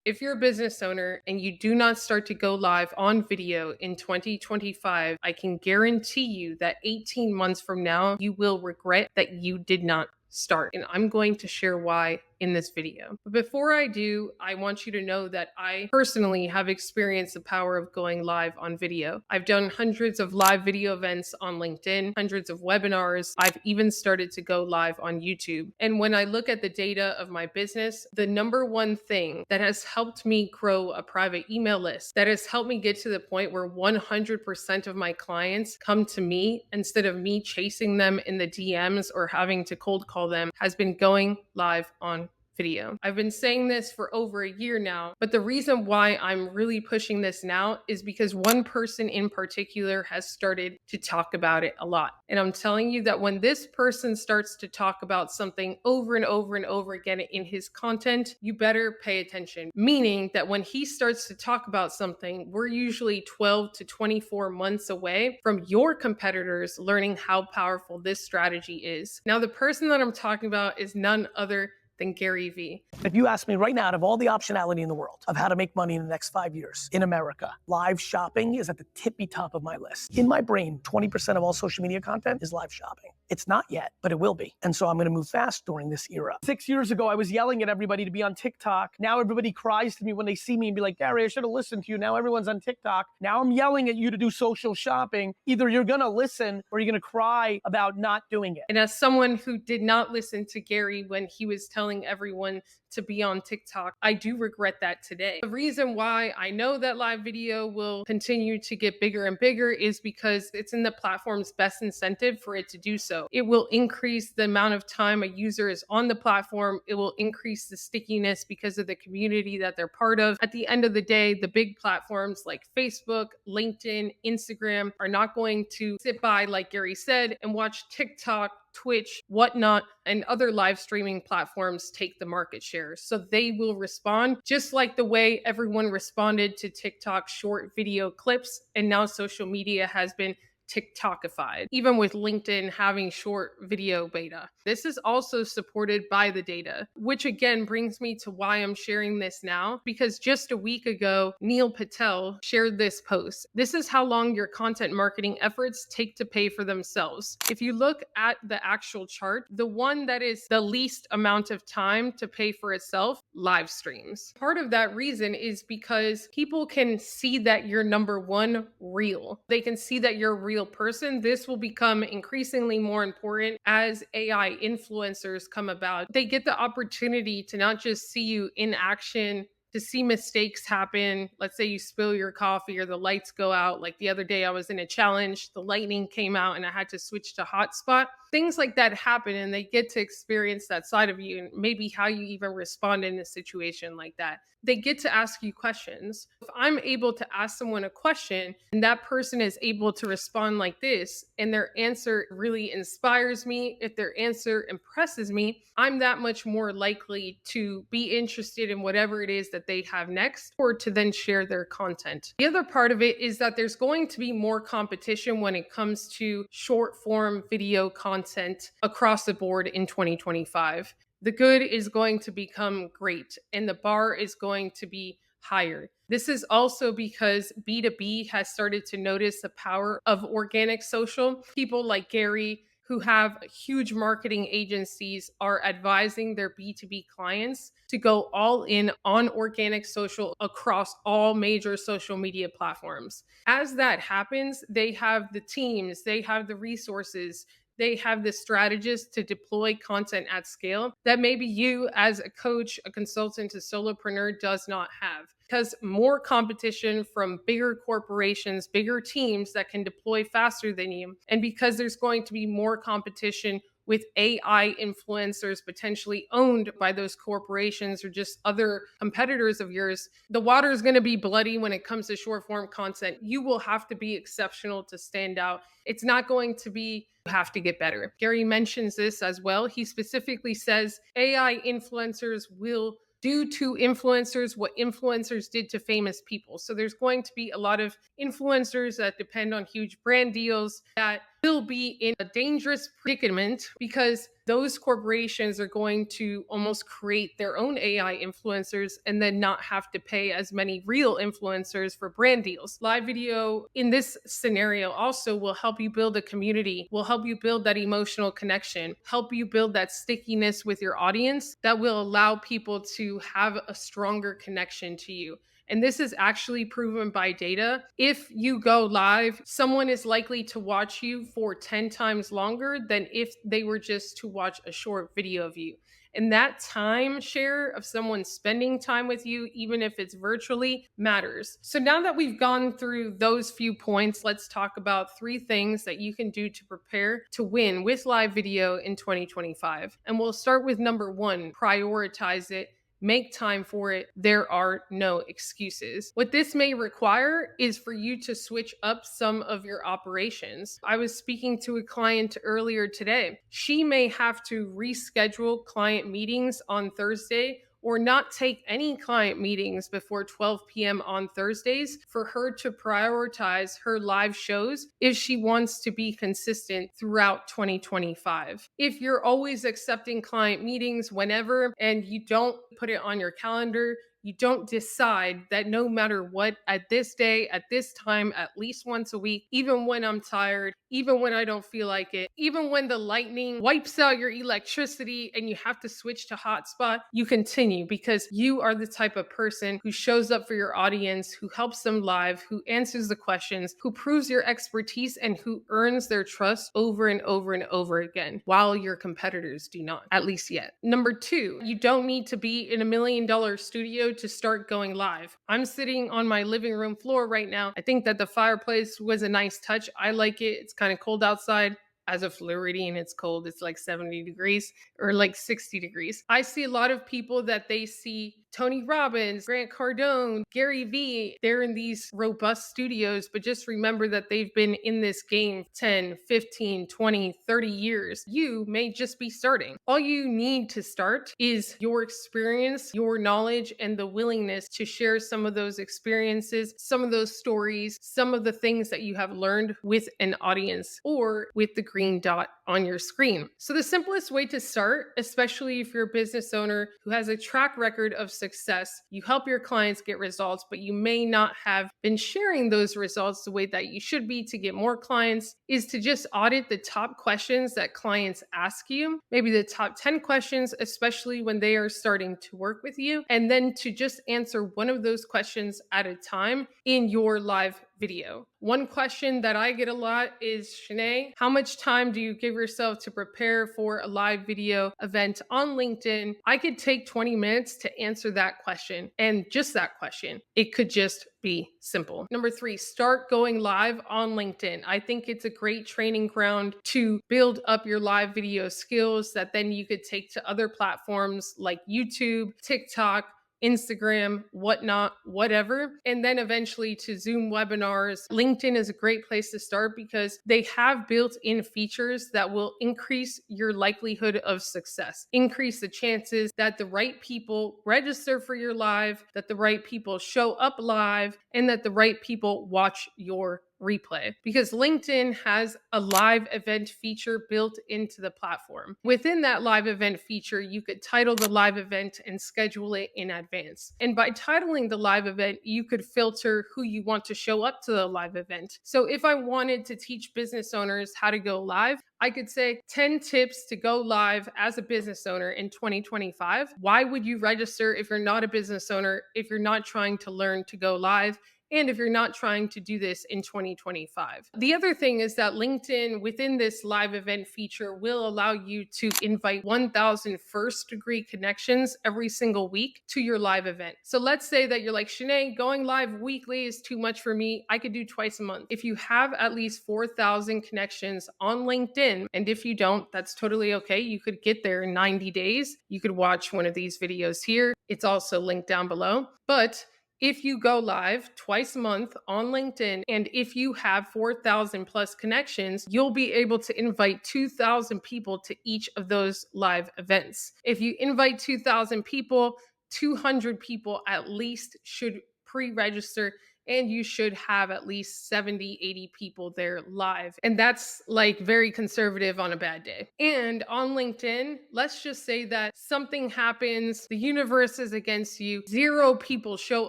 If you're a business owner and you do not start to go live on video in 2025, I can guarantee you that 18 months from now, you will regret that you did not start. And I'm going to share why in this video. But before I do, I want you to know that I personally have experienced the power of going live on video. I've done hundreds of live video events on LinkedIn, hundreds of webinars. I've even started to go live on YouTube. And when I look at the data of my business, the number one thing that has helped me grow a private email list, that has helped me get to the point where 100% of my clients come to me instead of me chasing them in the DMs or having to cold call them, has been going live on video. I've been saying this for over a year now, but the reason why I'm really pushing this now is because one person in particular has started to talk about it a lot. And I'm telling you that when this person starts to talk about something over and over and over again in his content, you better pay attention. Meaning that when he starts to talk about something, we're usually 12 to 24 months away from your competitors learning how powerful this strategy is. Now, the person that I'm talking about is none other than Gary Vee. If you ask me right now, out of all the optionality in the world of how to make money in the next 5 years in America, live shopping is at the tippy top of my list. In my brain, 20% of all social media content is live shopping. It's not yet, but it will be. And so I'm gonna move fast during this era. 6 years ago, I was yelling at everybody to be on TikTok. Now everybody cries to me when they see me and be like, Gary, I should have listened to you. Now everyone's on TikTok. Now I'm yelling at you to do social shopping. Either you're gonna listen or you're gonna cry about not doing it. And as someone who did not listen to Gary when he was telling everyone to be on TikTok, I do regret that today. The reason why I know that live video will continue to get bigger and bigger is because it's in the platform's best incentive for it to do so. It will increase the amount of time a user is on the platform. It will increase the stickiness because of the community that they're part of. At the end of the day, the big platforms like Facebook, LinkedIn, Instagram are not going to sit by, like Gary said, and watch TikTok, Twitch, whatnot, and other live streaming platforms take the market share. So they will respond just like the way everyone responded to TikTok short video clips. And now social media has been TikTokified, even with LinkedIn having short video beta. This is also supported by the data, which again brings me to why I'm sharing this now, because just a week ago, Neil Patel shared this post. This is how long your content marketing efforts take to pay for themselves. If you look at the actual chart, the one that is the least amount of time to pay for itself, live streams. Part of that reason is because people can see that you're number one, real. They can see that you're a real person. This will become increasingly more important as AI influencers come about. They get the opportunity to not just see you in action, to see mistakes happen. Let's say you spill your coffee or the lights go out. Like the other day, I was in a challenge, the lightning came out and I had to switch to hotspot. Things like that happen and they get to experience that side of you and maybe how you even respond in a situation like that. They get to ask you questions. If I'm able to ask someone a question and that person is able to respond like this and their answer really inspires me, if their answer impresses me, I'm that much more likely to be interested in whatever it is that they have next or to then share their content. The other part of it is that there's going to be more competition when it comes to short form video content across the board in 2025. The good is going to become great and the bar is going to be higher. This is also because B2B has started to notice the power of organic social. People like Gary, who have huge marketing agencies, are advising their B2B clients to go all in on organic social across all major social media platforms. As that happens, they have the teams, they have the resources, they have the strategists to deploy content at scale that maybe you as a coach, a consultant, a solopreneur does not have. Because more competition from bigger corporations, bigger teams that can deploy faster than you, and because there's going to be more competition with AI influencers potentially owned by those corporations or just other competitors of yours, the water is going to be bloody when it comes to short form content. You will have to be exceptional to stand out. It's not going to be you have to get better. Gary mentions this as well. He specifically says AI influencers will do to influencers what influencers did to famous people. So there's going to be a lot of influencers that depend on huge brand deals that will be in a dangerous predicament because those corporations are going to almost create their own AI influencers and then not have to pay as many real influencers for brand deals. Live video in this scenario also will help you build a community, will help you build that emotional connection, help you build that stickiness with your audience that will allow people to have a stronger connection to you. And this is actually proven by data. If you go live, someone is likely to watch you for 10 times longer than if they were just to watch a short video of you. And that time share of someone spending time with you, even if it's virtually, matters. So now that we've gone through those few points, let's talk about 3 things that you can do to prepare to win with live video in 2025. And we'll start with number 1, prioritize it. Make time for it. There are no excuses. What this may require is for you to switch up some of your operations. I was speaking to a client earlier today. She may have to reschedule client meetings on Thursday or not take any client meetings before 12 p.m. on Thursdays for her to prioritize her live shows if she wants to be consistent throughout 2025. If you're always accepting client meetings whenever and you don't put it on your calendar, you don't decide that no matter what, at this day, at this time, at least once a week, even when I'm tired, even when I don't feel like it, even when the lightning wipes out your electricity and you have to switch to hotspot, you continue because you are the type of person who shows up for your audience, who helps them live, who answers the questions, who proves your expertise, and who earns their trust over and over and over again, while your competitors do not, at least yet. Number 2, you don't need to be in $1 million studio to start going live. I'm sitting on my living room floor right now. I think that the fireplace was a nice touch. I like it. It's kind of cold outside. As a Floridian, it's cold. It's like 70 degrees or like 60 degrees. I see a lot of people that they see Tony Robbins, Grant Cardone, Gary Vee. They're in these robust studios, but just remember that they've been in this game 10, 15, 20, 30 years. You may just be starting. All you need to start is your experience, your knowledge, and the willingness to share some of those experiences, some of those stories, some of the things that you have learned with an audience or with the green dot on your screen. So the simplest way to start, especially if you're a business owner who has a track record of success, you help your clients get results, but you may not have been sharing those results the way that you should be to get more clients, is to just audit the top questions that clients ask you, maybe the top 10 questions, especially when they are starting to work with you, and then to just answer one of those questions at a time in your live video. One question that I get a lot is, Shanae, how much time do you give yourself to prepare for a live video event on LinkedIn? I could take 20 minutes to answer that question, and just that question. It could just be simple. Number 3, start going live on LinkedIn. I think it's a great training ground to build up your live video skills that then you could take to other platforms like YouTube, TikTok, Instagram, whatnot, whatever, and then eventually to Zoom webinars. LinkedIn is a great place to start because they have built in features that will increase your likelihood of success, increase the chances that the right people register for your live, that the right people show up live, and that the right people watch your replay, because LinkedIn has a live event feature built into the platform. Within that live event feature, you could title the live event and schedule it in advance. And by titling the live event, you could filter who you want to show up to the live event. So if I wanted to teach business owners how to go live, I could say 10 tips to go live as a business owner in 2025. Why would you register if you're not a business owner, if you're not trying to learn to go live? And if you're not trying to do this in 2025. The other thing is that LinkedIn, within this live event feature, will allow you to invite 1,000 first degree connections every single week to your live event. So let's say that you're like, Shanae, going live weekly is too much for me. I could do twice a month. If you have at least 4,000 connections on LinkedIn, and if you don't, that's totally okay. You could get there in 90 days. You could watch one of these videos here. It's also linked down below. But if you go live twice a month on LinkedIn, and if you have 4,000 plus connections, you'll be able to invite 2,000 people to each of those live events. If you invite 2,000 people, 200 people at least should pre-register and you should have at least 70, 80 people there live. And that's like very conservative on a bad day. And on LinkedIn, let's just say that something happens, the universe is against you, zero people show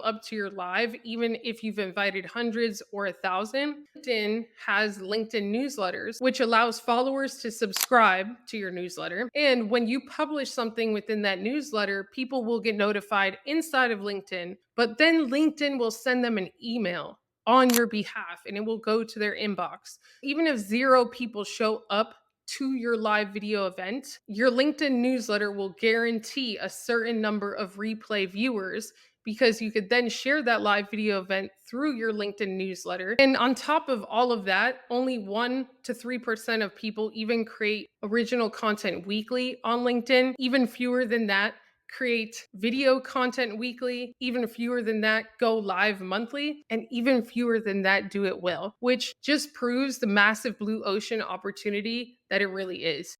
up to your live, even if you've invited hundreds or 1,000. LinkedIn has LinkedIn newsletters, which allows followers to subscribe to your newsletter. And when you publish something within that newsletter, people will get notified inside of LinkedIn, but then LinkedIn will send them an email on your behalf and it will go to their inbox. Even if zero people show up to your live video event, your LinkedIn newsletter will guarantee a certain number of replay viewers because you could then share that live video event through your LinkedIn newsletter. And on top of all of that, only 1 to 3% of people even create original content weekly on LinkedIn. Even fewer than that create video content weekly, even fewer than that go live monthly, and even fewer than that do it well, which just proves the massive blue ocean opportunity that it really is.